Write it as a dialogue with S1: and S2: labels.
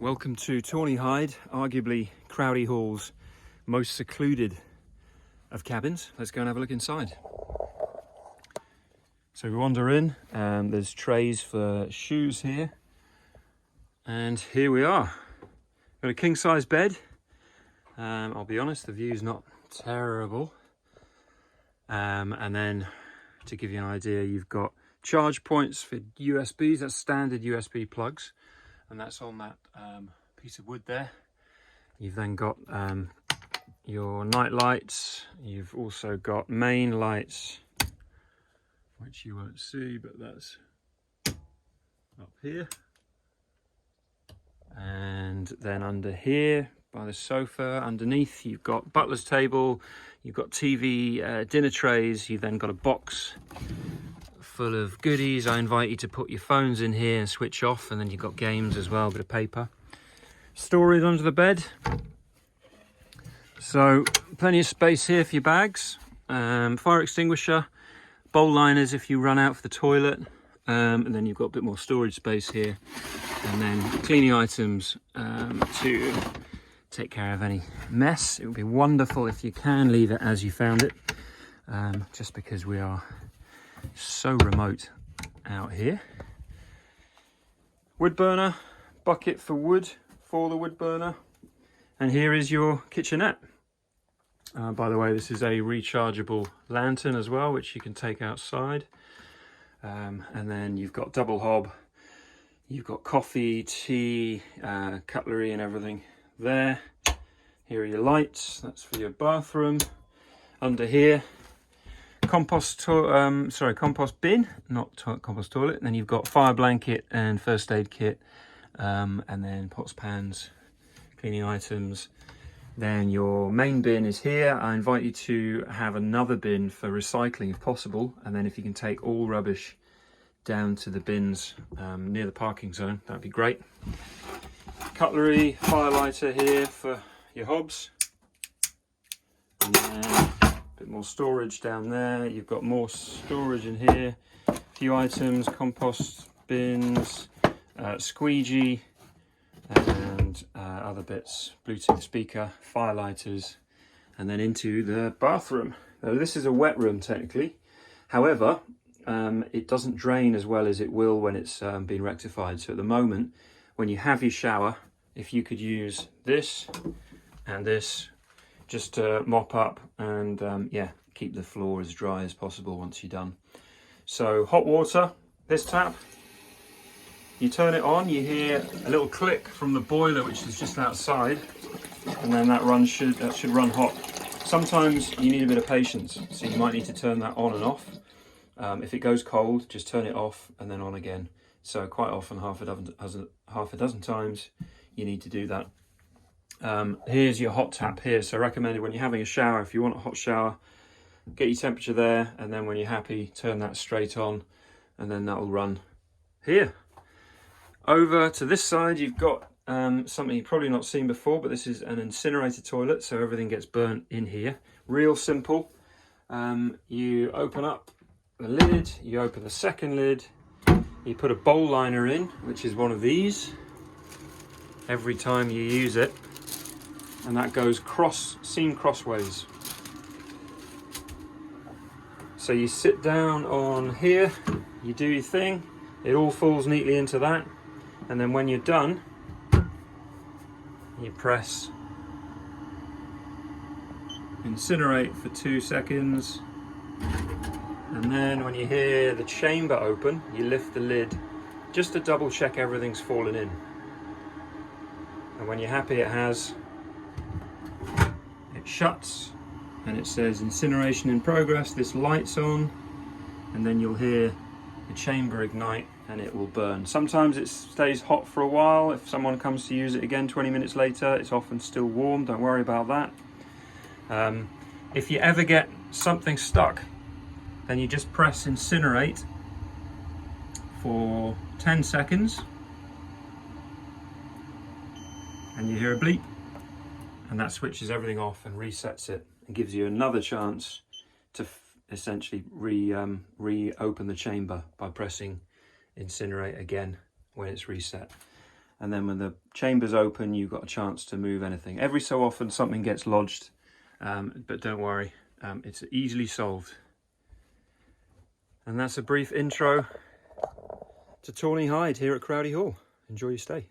S1: Welcome to Tawny Hide, arguably Crowdy Hall's most secluded of cabins. Let's go and have a look inside. So we wander in, there's trays for shoes here. And here we are. Got a king size bed. I'll be honest, the view's not terrible. And then to give you an idea, you've got charge points for USBs, that's standard USB plugs. And that's on that piece of wood there. You've then got your night lights. You've also got main lights, which you won't see, but that's up here. And then under here, by the sofa, underneath, you've got butler's table, you've got TV, dinner trays, you've then got a box full of goodies. I invite you to put your phones in here and switch off, and then you've got games as well, a bit of paper. Storage under the bed. So plenty of space here for your bags. Fire extinguisher, bowl liners if you run out for the toilet, and then you've got a bit more storage space here, and then cleaning items to take care of any mess. It would be wonderful if you can leave it as you found it, just because we are so remote out here. Wood burner, bucket for wood for the wood burner, and here is your kitchenette. By the way, this is a rechargeable lantern as well, which you can take outside. And then you've got double hob, you've got coffee, tea, cutlery and everything there. Here are your lights, that's for your bathroom. Under here, compost bin, not compost toilet. And then you've got fire blanket and first aid kit, and then pots, pans, cleaning items. Then your main bin is here. I invite you to have another bin for recycling if possible, and then if you can take all rubbish down to the bins near the parking zone, that'd be great. Cutlery, fire lighter here for your hobs, and then bit more storage down there. You've got more storage in here, a few items, compost bins, squeegee, and other bits, Bluetooth speaker, fire lighters, and then into the bathroom. Now this is a wet room technically, however it doesn't drain as well as it will when it's been rectified. So at the moment, when you have your shower, if you could use this and this just to mop up and yeah, keep the floor as dry as possible once you're done. So hot water, this tap, you turn it on, you hear a little click from the boiler which is just outside, and then that should run hot. Sometimes you need a bit of patience, so you might need to turn that on and off. If it goes cold, just turn it off and then on again. So quite often, half a dozen times, you need to do that. Here's your hot tap here. So recommended when you're having a shower, if you want a hot shower, get your temperature there, and then when you're happy, turn that straight on, and then that will run here. Over to this side, you've got something you've probably not seen before, but this is an incinerator toilet, so everything gets burnt in here. Real simple. You open up the lid, you open the second lid, you put a bowl liner in, which is one of these, every time you use it, and that goes seam crossways. So you sit down on here, you do your thing, it all falls neatly into that, and then when you're done, you press incinerate for 2 seconds, and then when you hear the chamber open, you lift the lid just to double check everything's fallen in. And when you're happy it has, it shuts and it says incineration in progress. This light's on, and then you'll hear the chamber ignite and it will burn. Sometimes it stays hot for a while. If someone comes to use it again 20 minutes later, it's often still warm, don't worry about that. If you ever get something stuck, then you just press incinerate for 10 seconds and you hear a bleep, and that switches everything off and resets it and gives you another chance to essentially reopen the chamber by pressing incinerate again when it's reset. and then when the chamber's open, you've got a chance to move anything. Every so often something gets lodged, but don't worry, it's easily solved. And that's a brief intro to Tawny Hide here at Crowdy Hall. Enjoy your stay.